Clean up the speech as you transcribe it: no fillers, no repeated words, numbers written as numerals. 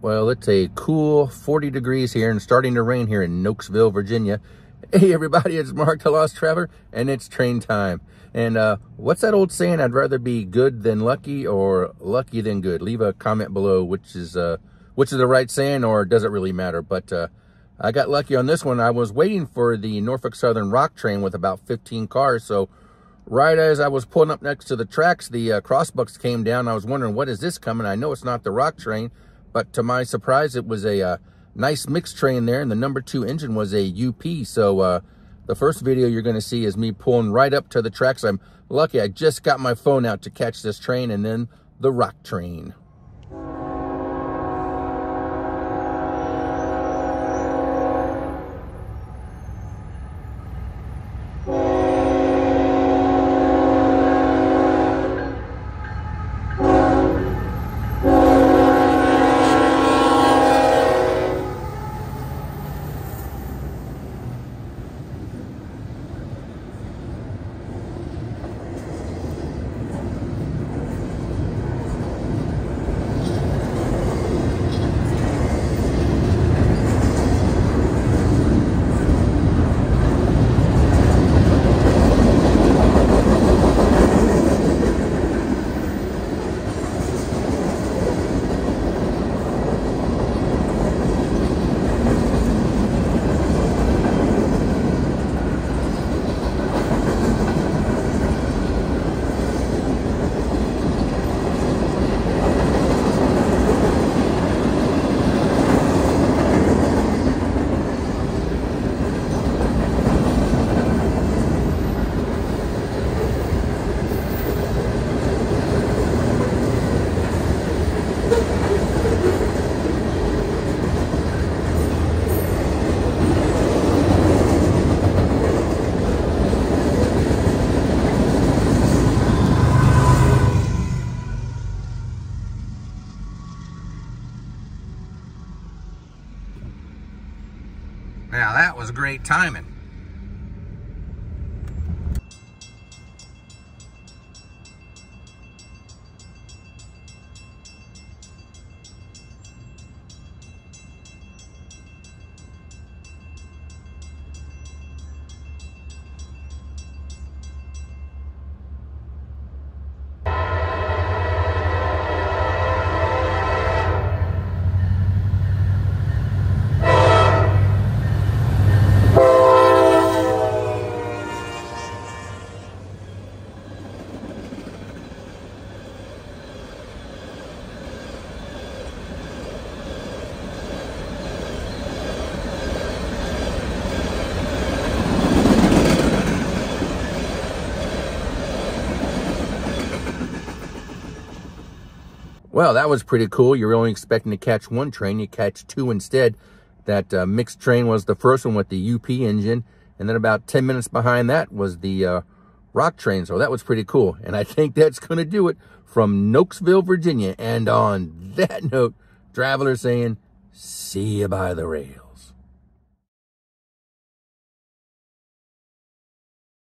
Well, it's a cool 40 degrees here and starting to rain here in Nokesville, Virginia. Hey, everybody, it's Mark the Lost Traveler, and it's train time. And what's that old saying? I'd rather be good than lucky or lucky than good. Leave a comment below which is the right saying, or does it really matter? But I got lucky on this one. I was waiting for the Norfolk Southern Rock train with about 15 cars. So right as I was pulling up next to the tracks, the crossbucks came down. I was wondering, what is this coming? I know it's not the Rock train, but to my surprise, it was a nice mixed train there, and the number 2 engine was a UP. So the first video you're going to see is me pulling right up to the tracks. I'm lucky I just got my phone out to catch this train, and then the Rock train. Now that was great timing. Well, that was pretty cool. You're only expecting to catch one train. You catch 2 instead. That mixed train was the first one with the UP engine. And then about 10 minutes behind that was the Rock train. So that was pretty cool. And I think that's going to do it from Nokesville, Virginia. And on that note, travelers saying, see you by the rail.